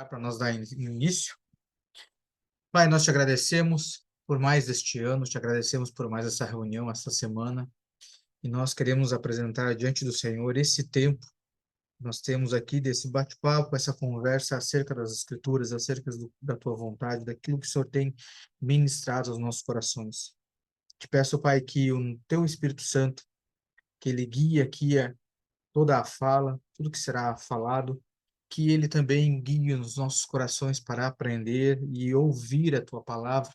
para nós dar início. Pai, nós te agradecemos por mais este ano, te agradecemos por mais essa reunião, essa semana, e nós queremos apresentar diante do Senhor esse tempo que nós temos aqui desse bate-papo, essa conversa acerca das Escrituras, acerca da tua vontade, daquilo que o Senhor tem ministrado aos nossos corações. Te peço, Pai, que o teu Espírito Santo, que ele guie aqui toda a fala, tudo que será falado, que ele também guie os nossos corações para aprender e ouvir a tua palavra,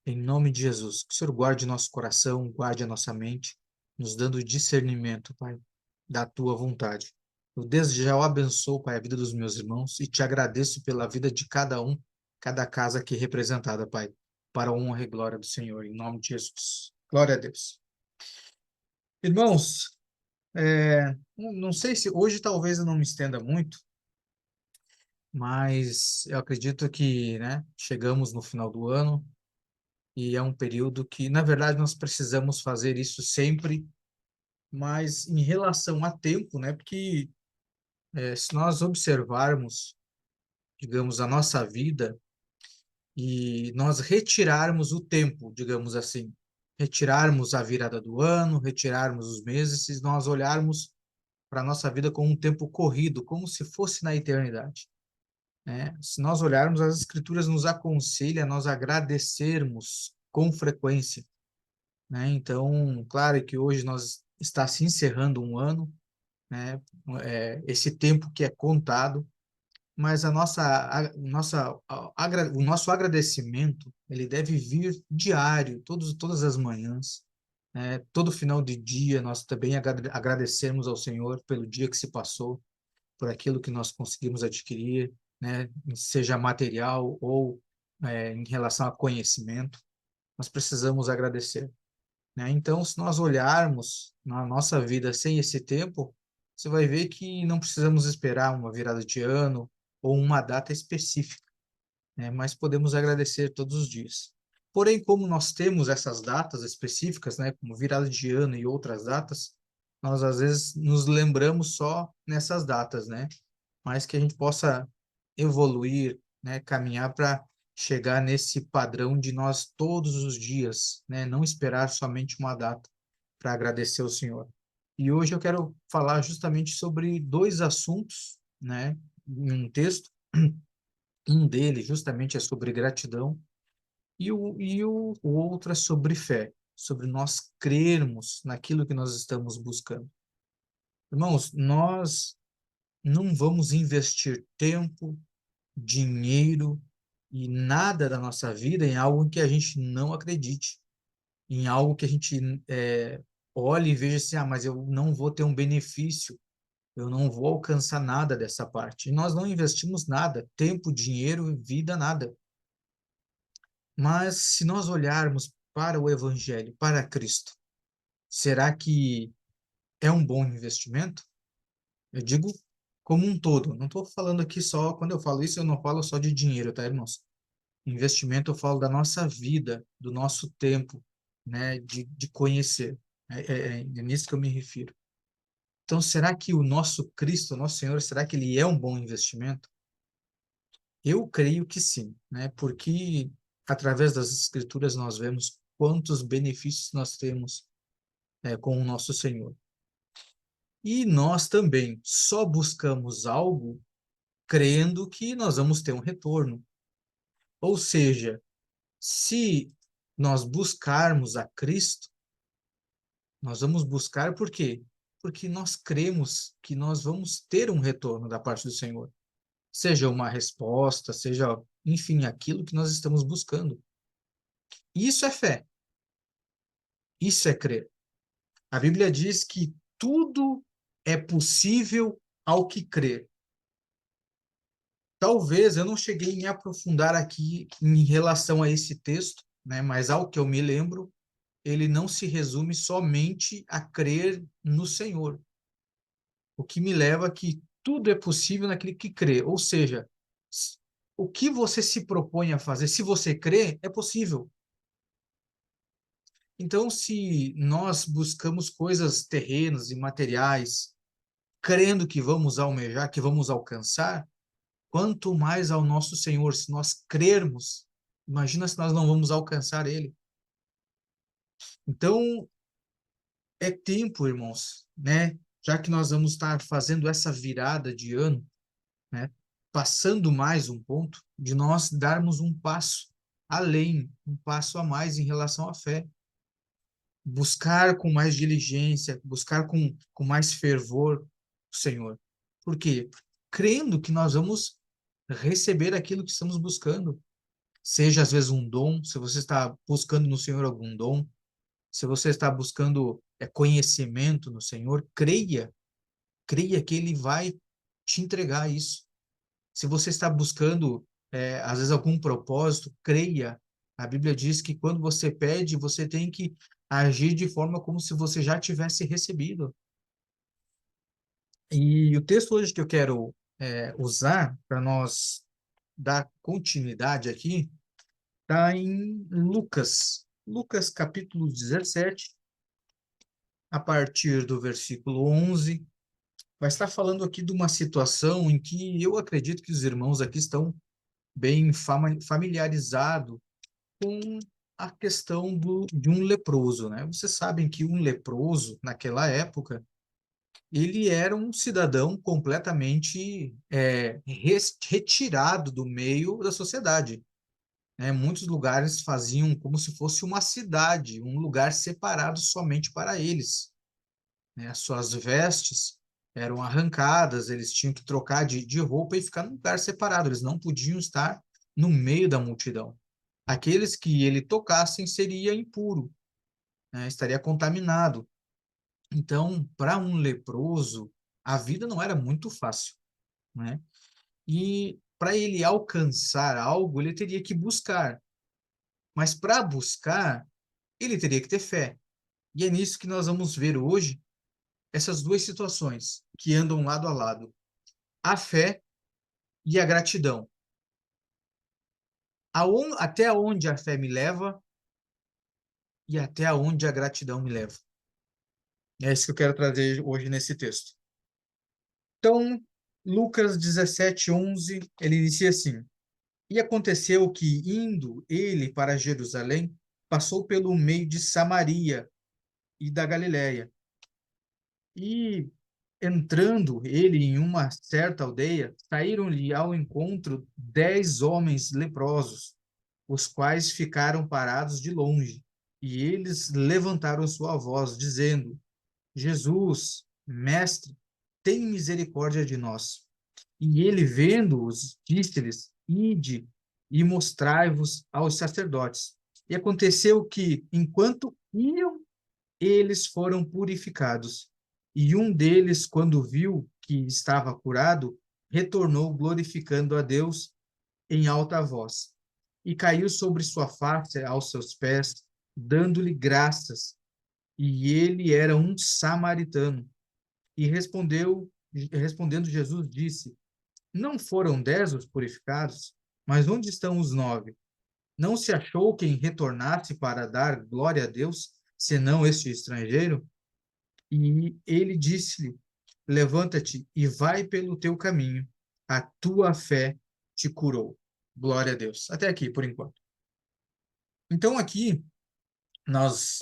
em nome de Jesus. Que o Senhor guarde nosso coração, guarde a nossa mente, nos dando discernimento, Pai, da tua vontade. Eu desde já abençoo, Pai, a vida dos meus irmãos e te agradeço pela vida de cada um, cada casa aqui representada, Pai, para a honra e glória do Senhor, em nome de Jesus. Glória a Deus. Irmãos, não sei se hoje talvez eu não me estenda muito, mas eu acredito que, né, chegamos no final do ano e é um período que, na verdade, nós precisamos fazer isso sempre, mas em relação a tempo, né, porque se nós observarmos, digamos, a nossa vida e nós retirarmos o tempo, digamos assim, retirarmos a virada do ano, retirarmos os meses, se nós olharmos para a nossa vida como um tempo corrido, como se fosse na eternidade, né? Se nós olharmos, as Escrituras nos aconselham a nós agradecermos com frequência, né? Então, claro que hoje nós está se encerrando um ano, né? Esse tempo que é contado, mas o nosso agradecimento ele deve vir diário, todas as manhãs, né? Todo final de dia nós também agradecemos ao Senhor pelo dia que se passou, por aquilo que nós conseguimos adquirir, né, seja material ou em relação a conhecimento, nós precisamos agradecer, né? Então, se nós olharmos na nossa vida sem esse tempo, você vai ver que não precisamos esperar uma virada de ano ou uma data específica, né? Mas podemos agradecer todos os dias. Porém, como nós temos essas datas específicas, né, como virada de ano e outras datas, nós às vezes nos lembramos só nessas datas, né? Mas que a gente possa evoluir, né, caminhar para chegar nesse padrão de nós todos os dias, né, não esperar somente uma data para agradecer ao Senhor. E hoje eu quero falar justamente sobre dois assuntos, né, em um texto. Um deles justamente é sobre gratidão e o outro é sobre fé, sobre nós crermos naquilo que nós estamos buscando. Irmãos, nós não vamos investir tempo, dinheiro e nada da nossa vida em algo que a gente não acredite, em algo que a gente olhe e veja assim, mas eu não vou ter um benefício, eu não vou alcançar nada dessa parte. E nós não investimos nada, tempo, dinheiro, vida, nada. Mas se nós olharmos para o Evangelho, para Cristo, será que é um bom investimento? Eu digo como um todo. Não estou falando aqui só, quando eu falo isso, eu não falo só de dinheiro, tá, irmãos? Investimento, eu falo da nossa vida, do nosso tempo, né, de conhecer. É nisso que eu me refiro. Então, será que o nosso Cristo, o nosso Senhor, será que ele é um bom investimento? Eu creio que sim, né? Porque através das Escrituras nós vemos quantos benefícios nós temos com o nosso Senhor. E nós também só buscamos algo crendo que nós vamos ter um retorno. Ou seja, se nós buscarmos a Cristo, nós vamos buscar por quê? Porque nós cremos que nós vamos ter um retorno da parte do Senhor. Seja uma resposta, seja, enfim, aquilo que nós estamos buscando. Isso é fé, isso é crer. A Bíblia diz que tudo é possível ao que crer. Talvez eu não cheguei a me aprofundar aqui em relação a esse texto, né, mas ao que eu me lembro, ele não se resume somente a crer no Senhor. O que me leva a que tudo é possível naquele que crê. Ou seja, o que você se propõe a fazer, se você crê, é possível. Então, se nós buscamos coisas terrenas e materiais, crendo que vamos almejar, que vamos alcançar, quanto mais ao nosso Senhor. Se nós crermos, imagina se nós não vamos alcançar Ele. Então, é tempo, irmãos, né? Já que nós vamos estar fazendo essa virada de ano, né? Passando mais um ponto, de nós darmos um passo além, um passo a mais em relação à fé. Buscar com mais diligência, buscar com mais fervor o Senhor. Por quê? Crendo que nós vamos receber aquilo que estamos buscando. Seja, às vezes, um dom, se você está buscando no Senhor algum dom, se você está buscando conhecimento no Senhor, creia que Ele vai te entregar isso. Se você está buscando, às vezes, algum propósito, creia. A Bíblia diz que quando você pede, você tem que agir de forma como se você já tivesse recebido. E o texto hoje que eu quero usar para nós dar continuidade aqui está em Lucas. Lucas capítulo 17, a partir do versículo 11, vai estar falando aqui de uma situação em que eu acredito que os irmãos aqui estão bem familiarizados com a questão de um leproso, né? Vocês sabem que um leproso, naquela época, ele era um cidadão completamente retirado do meio da sociedade, né? Muitos lugares faziam como se fosse uma cidade, um lugar separado somente para eles, né? As suas vestes eram arrancadas, eles tinham que trocar de roupa e ficar num lugar separado, eles não podiam estar no meio da multidão. Aqueles que ele tocassem seria impuro, né? Estaria contaminado. Então, para um leproso, a vida não era muito fácil, né? E para ele alcançar algo, ele teria que buscar. Mas para buscar, ele teria que ter fé. E é nisso que nós vamos ver hoje essas duas situações que andam lado a lado: a fé e a gratidão. Até onde a fé me leva e até onde a gratidão me leva. É isso que eu quero trazer hoje nesse texto. Então, Lucas 17:11, ele inicia assim: E aconteceu que, indo ele para Jerusalém, passou pelo meio de Samaria e da Galiléia. E, entrando ele em uma certa aldeia, saíram-lhe ao encontro 10 homens leprosos, os quais ficaram parados de longe. E eles levantaram sua voz, dizendo: Jesus, mestre, tem misericórdia de nós. E ele, vendo-os, disse-lhes: Ide e mostrai-vos aos sacerdotes. E aconteceu que, enquanto iam, eles foram purificados. E um deles, quando viu que estava curado, retornou glorificando a Deus em alta voz. E caiu sobre sua face aos seus pés, dando-lhe graças. E ele era um samaritano. E respondendo Jesus, disse: Não foram 10 os purificados? Mas onde estão os 9? Não se achou quem retornasse para dar glória a Deus, senão este estrangeiro? E ele disse-lhe: Levanta-te e vai pelo teu caminho. A tua fé te curou. Glória a Deus. Até aqui, por enquanto. Então, aqui, nós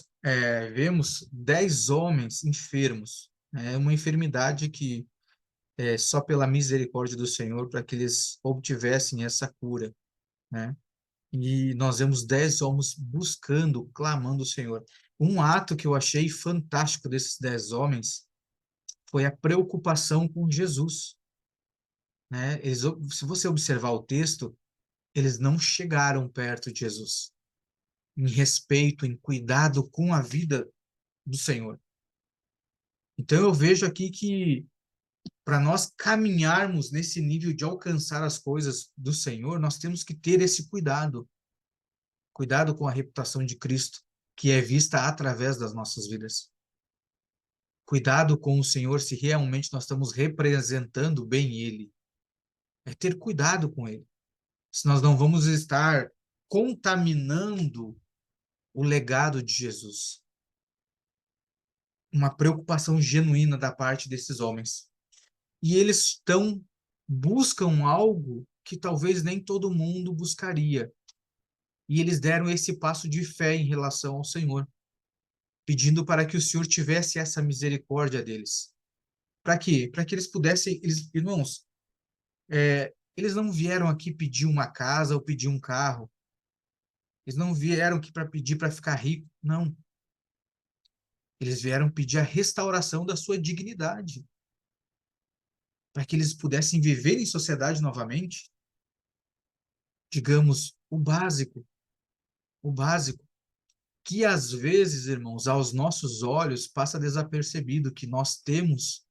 vemos 10 homens enfermos. É uma enfermidade que só pela misericórdia do Senhor para que eles obtivessem essa cura, né? E nós vemos 10 homens buscando, clamando o Senhor. Um ato que eu achei fantástico desses 10 homens foi a preocupação com Jesus, né? Se você observar o texto, eles não chegaram perto de Jesus, em respeito, em cuidado com a vida do Senhor. Então eu vejo aqui que para nós caminharmos nesse nível de alcançar as coisas do Senhor, nós temos que ter esse cuidado. Cuidado com a reputação de Cristo, que é vista através das nossas vidas. Cuidado com o Senhor se realmente nós estamos representando bem Ele. É ter cuidado com Ele. Se nós não vamos estar contaminando o legado de Jesus. Uma preocupação genuína da parte desses homens. E eles estão buscam algo que talvez nem todo mundo buscaria. E eles deram esse passo de fé em relação ao Senhor, pedindo para que o Senhor tivesse essa misericórdia deles. Para quê? Para que eles pudessem, irmãos, eles não vieram aqui pedir uma casa ou pedir um carro. Eles não vieram aqui para pedir para ficar rico. Não. Eles vieram pedir a restauração da sua dignidade, para que eles pudessem viver em sociedade novamente. Digamos, o básico, que às vezes, irmãos, aos nossos olhos passa desapercebido que nós temos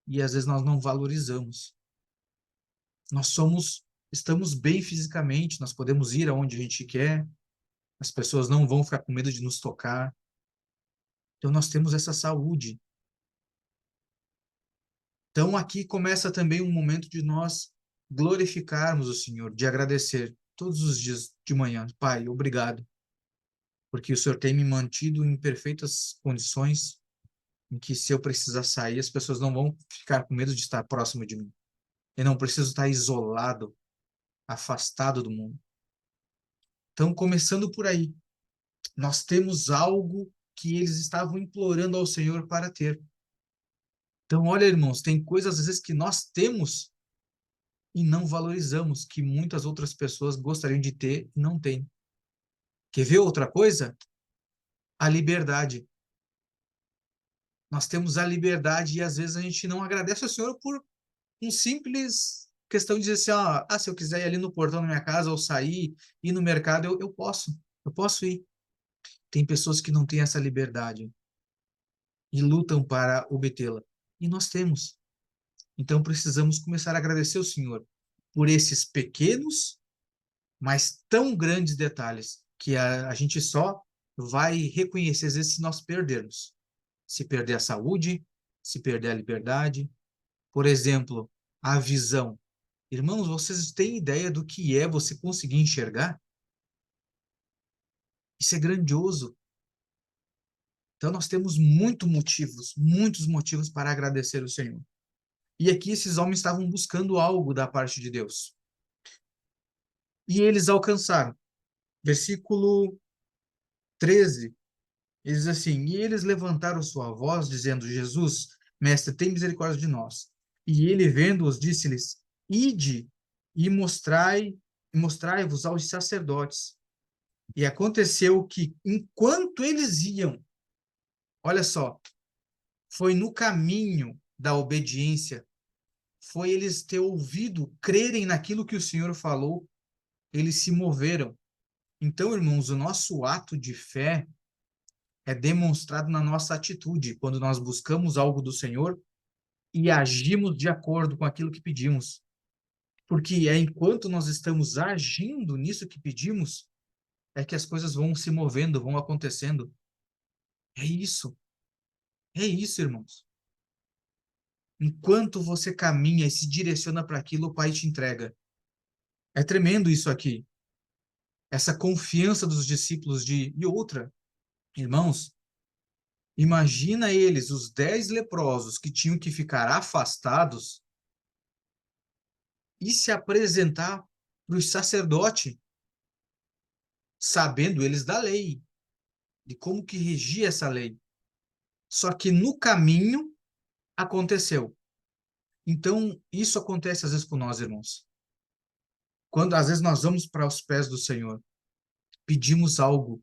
e às vezes nós não valorizamos. Nós estamos bem fisicamente, nós podemos ir aonde a gente quer, as pessoas não vão ficar com medo de nos tocar. Então nós temos essa saúde. Então aqui começa também um momento de nós glorificarmos o Senhor, de agradecer todos os dias de manhã. Pai, obrigado, porque o Senhor tem me mantido em perfeitas condições, em que se eu precisar sair, as pessoas não vão ficar com medo de estar próximo de mim. Eu não preciso estar isolado, afastado do mundo. Então, começando por aí, nós temos algo que eles estavam implorando ao Senhor para ter. Então, olha, irmãos, tem coisas às vezes que nós temos e não valorizamos, que muitas outras pessoas gostariam de ter e não têm. Quer ver outra coisa? A liberdade. Nós temos a liberdade e às vezes a gente não agradece ao Senhor por um simples questão de dizer assim, se eu quiser ir ali no portão da minha casa ou sair, ir no mercado, eu posso ir. Tem pessoas que não têm essa liberdade e lutam para obtê-la. E nós temos. Então precisamos começar a agradecer ao Senhor por esses pequenos, mas tão grandes detalhes que a gente só vai reconhecer às vezes se nós perdermos. Se perder a saúde, se perder a liberdade. Por exemplo, a visão. Irmãos, vocês têm ideia do que é você conseguir enxergar? Isso é grandioso. Então nós temos muitos motivos para agradecer o Senhor. E aqui esses homens estavam buscando algo da parte de Deus. E eles alcançaram. Versículo 13, ele diz assim: E eles levantaram sua voz, dizendo: Jesus, mestre, tem misericórdia de nós. E ele, vendo-os, disse-lhes: Ide e mostrai-vos aos sacerdotes. E aconteceu que, enquanto eles iam, olha só, foi no caminho da obediência, foi eles ter ouvido, crerem naquilo que o Senhor falou, eles se moveram. Então, irmãos, o nosso ato de fé é demonstrado na nossa atitude, quando nós buscamos algo do Senhor e agimos de acordo com aquilo que pedimos. Porque é enquanto nós estamos agindo nisso que pedimos, é que as coisas vão se movendo, vão acontecendo. É isso. É isso, irmãos. Enquanto você caminha e se direciona para aquilo, o Pai te entrega. É tremendo isso aqui. Essa confiança dos discípulos de... E outra, irmãos, imagina eles, os 10 leprosos que tinham que ficar afastados e se apresentar para o sacerdote, sabendo eles da lei, de como que regia essa lei. Só que no caminho aconteceu. Então, isso acontece às vezes com nós, irmãos. Quando às vezes nós vamos para os pés do Senhor, pedimos algo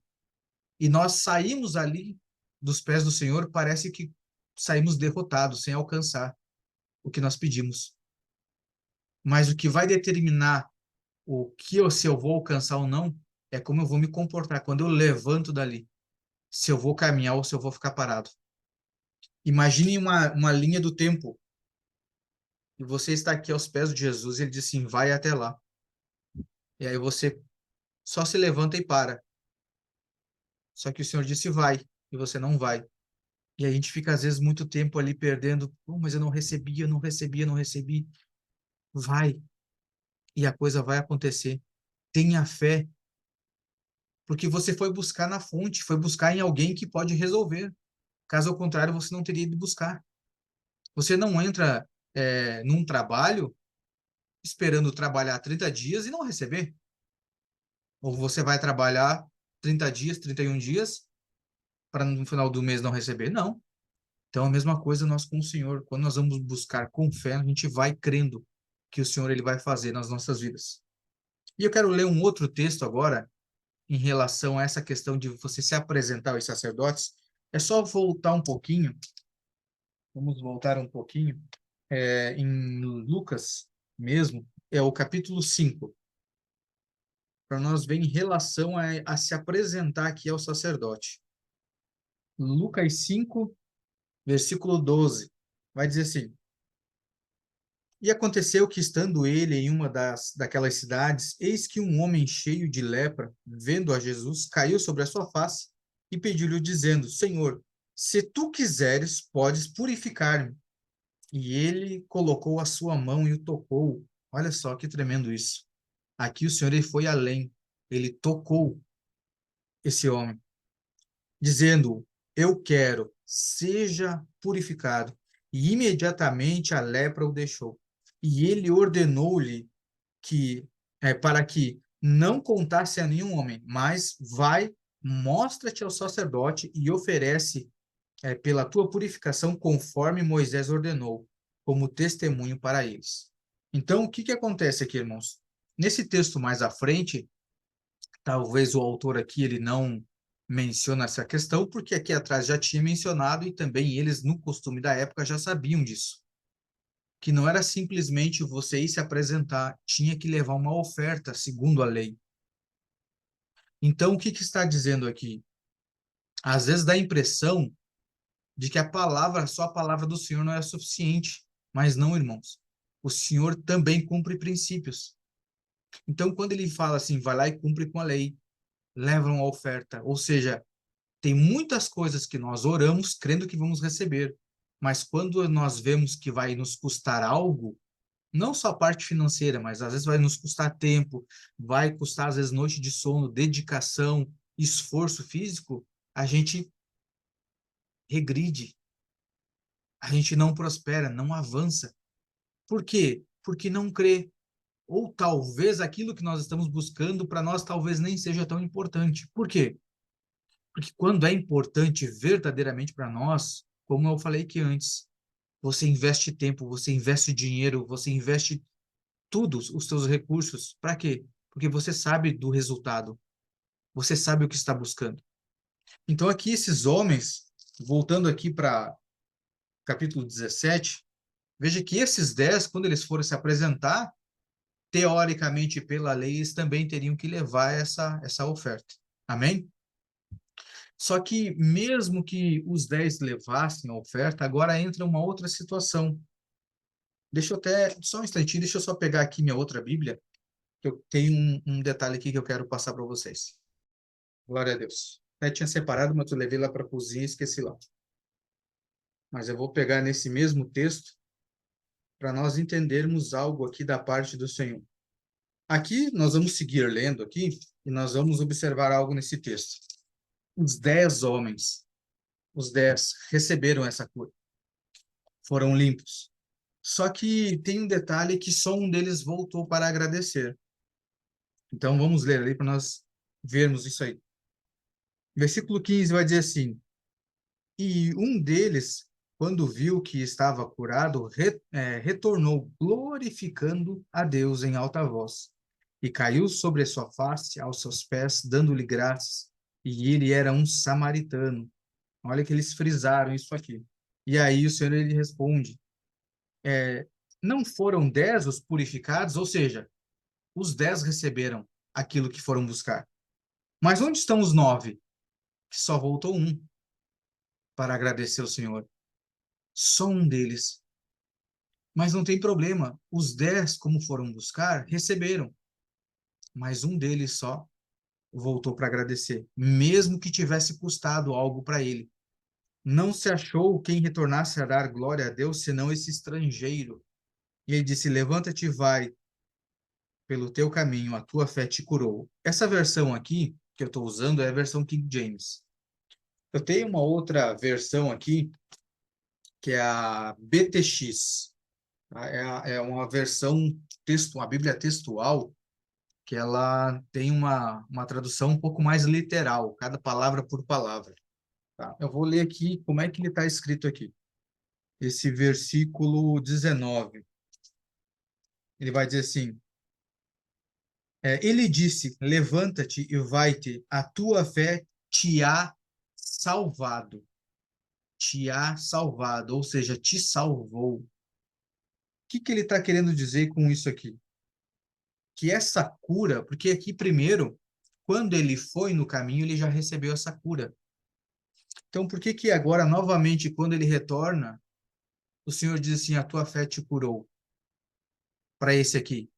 e nós saímos ali dos pés do Senhor, parece que saímos derrotados, sem alcançar o que nós pedimos. Mas o que vai determinar o que ou se eu vou alcançar ou não é como eu vou me comportar quando eu levanto dali. Se eu vou caminhar ou se eu vou ficar parado. Imagine uma linha do tempo e você está aqui aos pés de Jesus e ele diz assim, vai até lá. E aí você só se levanta e para. Só que o Senhor disse vai e você não vai. E a gente fica às vezes muito tempo ali perdendo, mas eu não recebi, eu não recebi, eu não recebi. Vai e a coisa vai acontecer. Tenha fé, porque você foi buscar na fonte, foi buscar em alguém que pode resolver. Caso ao contrário, você não teria ido buscar. Você não entra num trabalho esperando trabalhar 30 dias e não receber? Ou você vai trabalhar 30 dias, 31 dias, para no final do mês não receber? Não. Então, a mesma coisa nós com o Senhor. Quando nós vamos buscar com fé, a gente vai crendo que o Senhor ele vai fazer nas nossas vidas. E eu quero ler um outro texto agora, em relação a essa questão de você se apresentar aos sacerdotes. É só voltar um pouquinho, vamos voltar um pouquinho, em Lucas mesmo, é o capítulo 5, para nós ver em relação a se apresentar aqui ao sacerdote. Lucas 5, versículo 12, vai dizer assim: E aconteceu que, estando ele em uma daquelas cidades, eis que um homem cheio de lepra, vendo a Jesus, caiu sobre a sua face e pediu-lhe, dizendo: Senhor, se tu quiseres, podes purificar-me. E ele colocou a sua mão e o tocou. Olha só que tremendo isso. Aqui o Senhor ele foi além. Ele tocou esse homem, dizendo: Eu quero, seja purificado. E imediatamente a lepra o deixou. E ele ordenou-lhe que para que não contasse a nenhum homem, mas vai, mostra-te ao sacerdote e oferece pela tua purificação conforme Moisés ordenou, como testemunho para eles. Então, o que que acontece aqui, irmãos? Nesse texto mais à frente, talvez o autor aqui ele não menciona essa questão, porque aqui atrás já tinha mencionado e também eles, no costume da época, já sabiam disso. Que não era simplesmente você ir se apresentar, tinha que levar uma oferta, segundo a lei. Então, o que que está dizendo aqui? Às vezes dá a impressão de que a palavra, só a palavra do Senhor não é suficiente, mas não, irmãos. O Senhor também cumpre princípios. Então, quando ele fala assim, vai lá e cumpre com a lei, leva uma oferta, ou seja, tem muitas coisas que nós oramos crendo que vamos receber, mas quando nós vemos que vai nos custar algo, não só a parte financeira, mas às vezes vai nos custar tempo, vai custar às vezes noite de sono, dedicação, esforço físico, a gente regride, a gente não prospera, não avança. Por quê? Porque não crê. Ou talvez aquilo que nós estamos buscando para nós talvez nem seja tão importante. Por quê? Porque quando é importante verdadeiramente para nós, como eu falei que antes, você investe tempo, você investe dinheiro, você investe tudo, os seus recursos. Para quê? Porque você sabe do resultado, você sabe o que está buscando. Então, aqui, esses homens, voltando aqui para capítulo 17, veja que esses 10, quando eles foram se apresentar, teoricamente, pela lei, eles também teriam que levar essa oferta. Amém? Só que, mesmo que os 10 levassem a oferta, agora entra uma outra situação. Deixa eu até, só um instantinho, deixa eu só pegar aqui minha outra Bíblia, que eu tenho um detalhe aqui que eu quero passar para vocês. Glória a Deus. Eu tinha separado, mas eu levei lá para a cozinha e esqueci lá. Mas eu vou pegar nesse mesmo texto para nós entendermos algo aqui da parte do Senhor. Aqui nós vamos seguir lendo aqui e nós vamos observar algo nesse texto. Os 10 homens, os 10 receberam essa cura, foram limpos. Só que tem um detalhe que só um deles voltou para agradecer. Então vamos ler ali para nós vermos isso aí. Versículo 15 vai dizer assim: E um deles, quando viu que estava curado, retornou glorificando a Deus em alta voz, e caiu sobre a sua face aos seus pés, dando-lhe graças. E ele era um samaritano. Olha que eles frisaram isso aqui. E aí o Senhor ele responde: não foram 10 os purificados, ou seja, os 10 receberam aquilo que foram buscar. Mas onde estão os 9? Que só voltou um para agradecer ao Senhor. Só um deles. Mas não tem problema. Os 10, como foram buscar, receberam. Mas um deles só voltou para agradecer, mesmo que tivesse custado algo para ele. Não se achou quem retornasse a dar glória a Deus, senão esse estrangeiro. E ele disse: Levanta-te e vai pelo teu caminho, a tua fé te curou. Essa versão aqui, que eu estou usando, é a versão King James. Eu tenho uma outra versão aqui, que é a BTX. É uma versão texto, uma Bíblia textual, que ela tem uma tradução um pouco mais literal, cada palavra por palavra. Tá? Eu vou ler aqui como é que ele está escrito aqui. Esse versículo 19. Ele vai dizer assim: ele disse, levanta-te e vai-te, a tua fé te há salvado. Te há salvado, ou seja, te salvou. O que ele está querendo dizer com isso aqui? Que essa cura, porque aqui primeiro, quando ele foi no caminho, ele já recebeu essa cura. Então, por que agora, novamente, quando ele retorna, o Senhor diz assim, a tua fé te curou, para esse aqui?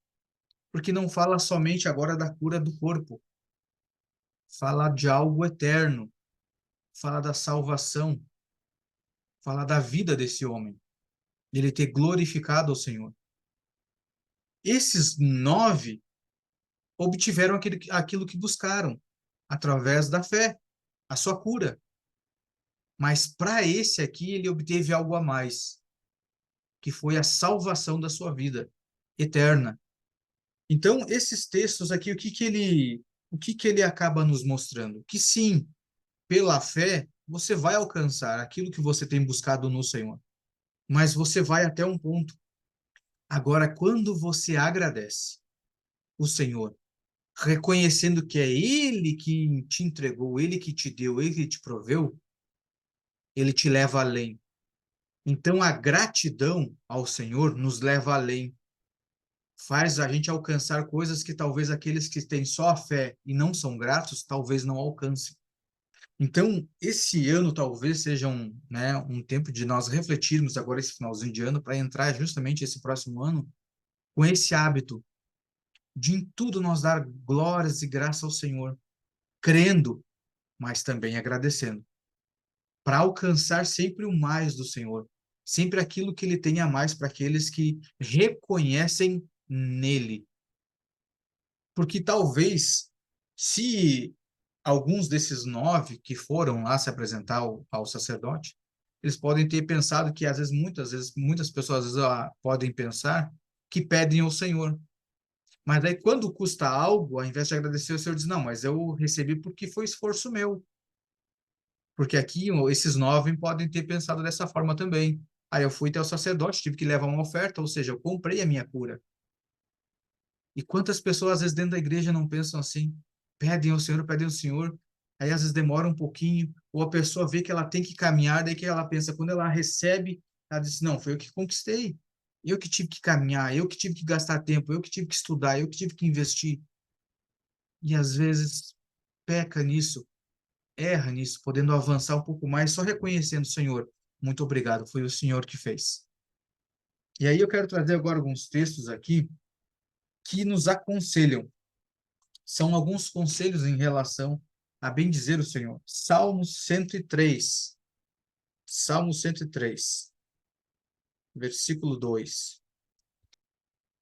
Porque não fala somente agora da cura do corpo, fala de algo eterno, fala da salvação, fala da vida desse homem, de ele ter glorificado ao Senhor. Esses 9 obtiveram aquilo que buscaram, através da fé, a sua cura. Mas para esse aqui, ele obteve algo a mais, que foi a salvação da sua vida eterna. Então, esses textos aqui, o que ele acaba nos mostrando? Que sim, pela fé, você vai alcançar aquilo que você tem buscado no Senhor, mas você vai até um ponto. Agora, quando você agradece o Senhor, reconhecendo que é Ele que te entregou, Ele que te deu, Ele que te proveu, Ele te leva além. Então, a gratidão ao Senhor nos leva além, faz a gente alcançar coisas que talvez aqueles que têm só a fé e não são gratos, talvez não alcancem. Então, esse ano talvez seja um tempo de nós refletirmos agora esse finalzinho de ano para entrar justamente esse próximo ano com esse hábito de em tudo nós dar glórias e graça ao Senhor, crendo, mas também agradecendo, para alcançar sempre o mais do Senhor, sempre aquilo que Ele tem a mais para aqueles que reconhecem nele. Porque talvez, se alguns desses 9 que foram lá se apresentar ao sacerdote, eles podem ter pensado que, às vezes, muitas pessoas às vezes, podem pensar que pedem ao Senhor. Mas aí, quando custa algo, ao invés de agradecer, o Senhor diz, não, mas eu recebi porque foi esforço meu. Porque aqui, esses 9 podem ter pensado dessa forma também. Aí eu fui até o sacerdote, tive que levar uma oferta, ou seja, eu comprei a minha cura. E quantas pessoas, às vezes, dentro da igreja não pensam assim? Pedem ao Senhor, aí às vezes demora um pouquinho, ou a pessoa vê que ela tem que caminhar, daí que ela pensa, quando ela recebe, ela diz, não, foi eu que conquistei, eu que tive que caminhar, eu que tive que gastar tempo, eu que tive que estudar, eu que tive que investir. E às vezes peca nisso, erra nisso, podendo avançar um pouco mais, só reconhecendo, Senhor, muito obrigado, foi o Senhor que fez. E aí eu quero trazer agora alguns textos aqui que nos aconselham. São alguns conselhos em relação a bendizer o Senhor. Salmo 103, versículo 2.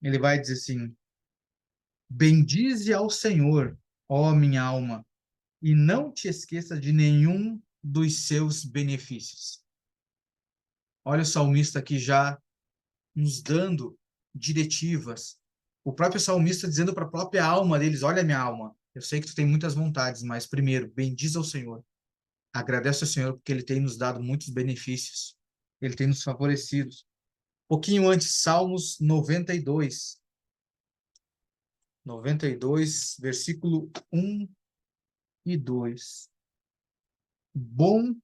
Ele vai dizer assim: bendize ao Senhor, ó minha alma, e não te esqueça de nenhum dos seus benefícios. Olha o salmista aqui já nos dando diretivas. O próprio salmista dizendo para a própria alma deles: olha, minha alma, eu sei que tu tem muitas vontades, mas primeiro, bendiz ao Senhor. Agradece ao Senhor porque Ele tem nos dado muitos benefícios. Ele tem nos favorecido. Um pouquinho antes, Salmos 92. 92, versículo 1 e 2. Bom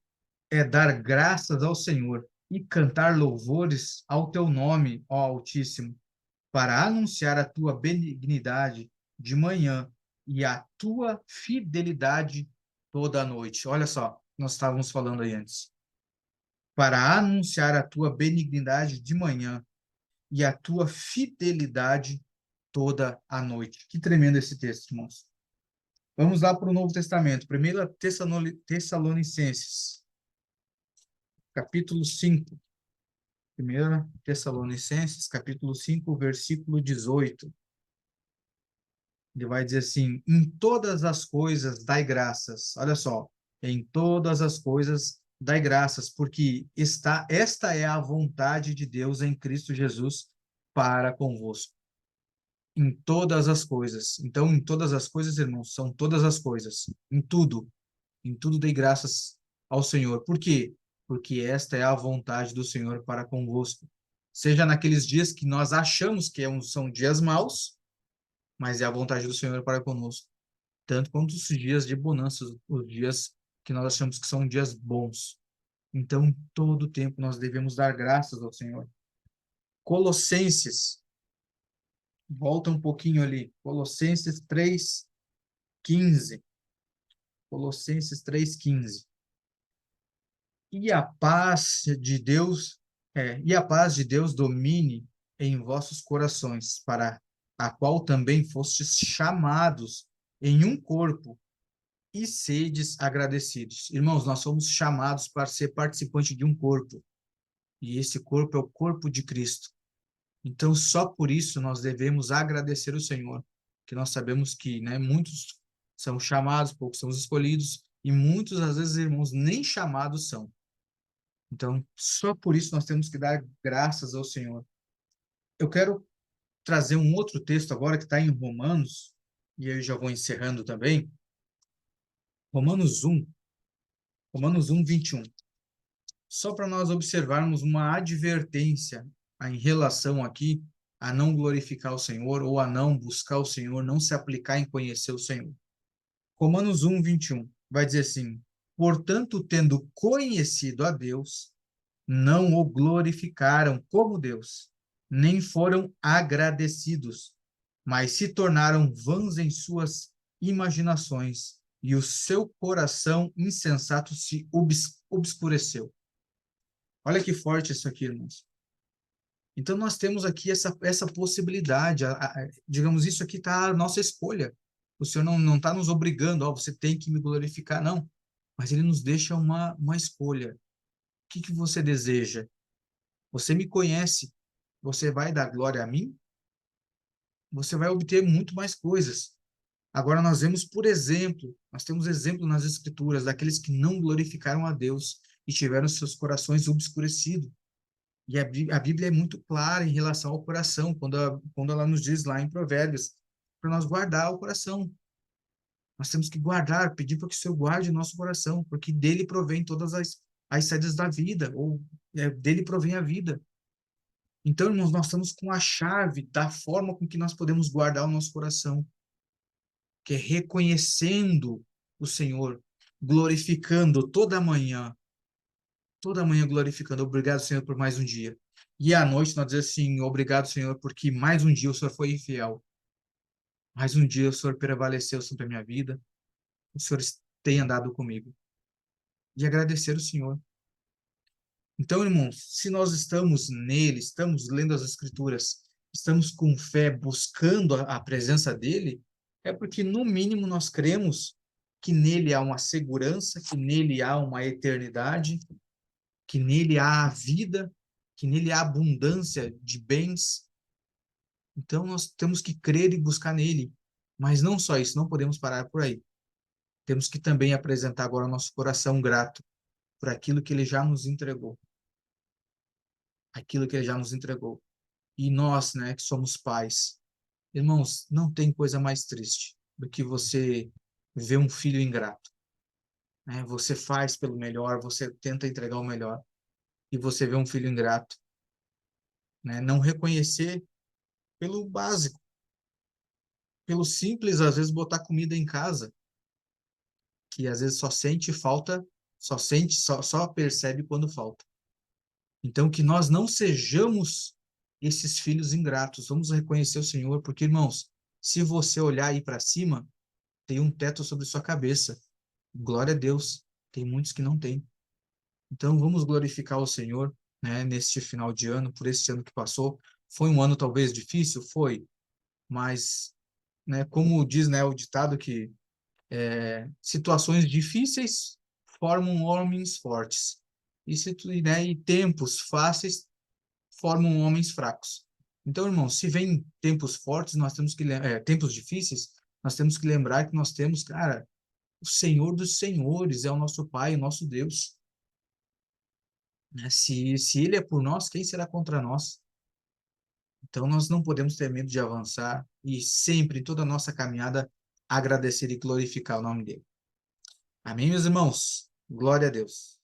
é dar graças ao Senhor e cantar louvores ao teu nome, ó Altíssimo, para anunciar a tua benignidade de manhã e a tua fidelidade toda a noite. Olha só, nós estávamos falando aí antes. Para anunciar a tua benignidade de manhã e a tua fidelidade toda a noite. Que tremendo esse texto, irmãos. Vamos lá para o Novo Testamento, 1 Tessalonicenses, capítulo 5. 1 Tessalonicenses, capítulo 5, versículo 18. Ele vai dizer assim: em todas as coisas dai graças. Olha só, em todas as coisas dai graças, porque esta é a vontade de Deus em Cristo Jesus para convosco em todas as coisas. Então, em todas as coisas, irmãos, são todas as coisas. Em tudo dei graças ao Senhor. Por quê? Porque esta é a vontade do Senhor para convosco. Seja naqueles dias que nós achamos que são dias maus, mas é a vontade do Senhor para conosco. Tanto quanto os dias de bonança, os dias que nós achamos que são dias bons. Então, em todo tempo, nós devemos dar graças ao Senhor. Colossenses, volta um pouquinho ali. Colossenses 3:15. Colossenses 3:15. E a paz de Deus, e a paz de Deus domine em vossos corações, para a qual também fostes chamados em um corpo, e sedes agradecidos. Irmãos, nós somos chamados para ser participante de um corpo, e esse corpo é o corpo de Cristo. Então, só por isso nós devemos agradecer o Senhor, que nós sabemos que, né, muitos são chamados, poucos são os escolhidos, e muitos, às vezes, irmãos, nem chamados são. Então, só por isso nós temos que dar graças ao Senhor. Eu quero trazer um outro texto agora que está em Romanos, e aí eu já vou encerrando também. Romanos 1, Romanos 1:21. Só para nós observarmos uma advertência em relação aqui a não glorificar o Senhor ou a não buscar o Senhor, não se aplicar em conhecer o Senhor. Romanos 1:21 vai dizer assim: portanto, tendo conhecido a Deus, não o glorificaram como Deus, nem foram agradecidos, mas se tornaram vãs em suas imaginações, e o seu coração insensato se obscureceu. Olha que forte isso aqui, irmãos. Então, nós temos aqui essa possibilidade, digamos, isso aqui está a nossa escolha. O Senhor não está nos obrigando, você tem que me glorificar, não. Mas Ele nos deixa uma escolha. O que você deseja? Você me conhece, você vai dar glória a mim? Você vai obter muito mais coisas. Agora nós vemos, por exemplo, nós temos exemplo nas Escrituras daqueles que não glorificaram a Deus e tiveram seus corações obscurecidos. E a Bíblia é muito clara em relação ao coração, quando ela nos diz lá em Provérbios, para nós guardar o coração. Nós temos que guardar, pedir para que o Senhor guarde o nosso coração, porque dele provém todas as saídas da vida, ou dele provém a vida. Então, irmãos, nós estamos com a chave da forma com que nós podemos guardar o nosso coração, que é reconhecendo o Senhor, glorificando toda manhã glorificando. Obrigado, Senhor, por mais um dia. E à noite nós dizemos assim, obrigado, Senhor, porque mais um dia o Senhor foi fiel. Mais um dia o Senhor prevaleceu sobre a minha vida. O Senhor tem andado comigo. E agradecer o Senhor. Então, irmãos, se nós estamos nele, estamos lendo as Escrituras, estamos com fé buscando a presença dele, é porque, no mínimo, nós cremos que nele há uma segurança, que nele há uma eternidade, que nele há a vida, que nele há abundância de bens. Então, nós temos que crer e buscar nele. Mas não só isso, não podemos parar por aí. Temos que também apresentar agora o nosso coração grato por aquilo que ele já nos entregou. Aquilo que ele já nos entregou. E nós, né, que somos pais, irmãos, não tem coisa mais triste do que você ver um filho ingrato. Né? Você faz pelo melhor, você tenta entregar o melhor, e você vê um filho ingrato. Né? Não reconhecer pelo básico, pelo simples, às vezes, botar comida em casa, que às vezes só sente falta, só percebe quando falta. Então, que nós não sejamos esses filhos ingratos. Vamos reconhecer o Senhor, porque, irmãos, se você olhar aí para cima, tem um teto sobre sua cabeça. Glória a Deus. Tem muitos que não têm. Então, vamos glorificar o Senhor, né, neste final de ano, por este ano que passou. Foi um ano talvez difícil? Foi. Mas, né, como diz, né, o ditado que situações difíceis formam homens fortes. E tempos fáceis formam homens fracos. Então, irmãos, se vem tempos fortes, nós temos que tempos difíceis, nós temos que lembrar que nós temos, cara, o Senhor dos Senhores é o nosso Pai, o nosso Deus. Né? Se Ele é por nós, quem será contra nós? Então, nós não podemos ter medo de avançar e sempre, em toda a nossa caminhada, agradecer e glorificar o nome dele. Amém, meus irmãos? Glória a Deus.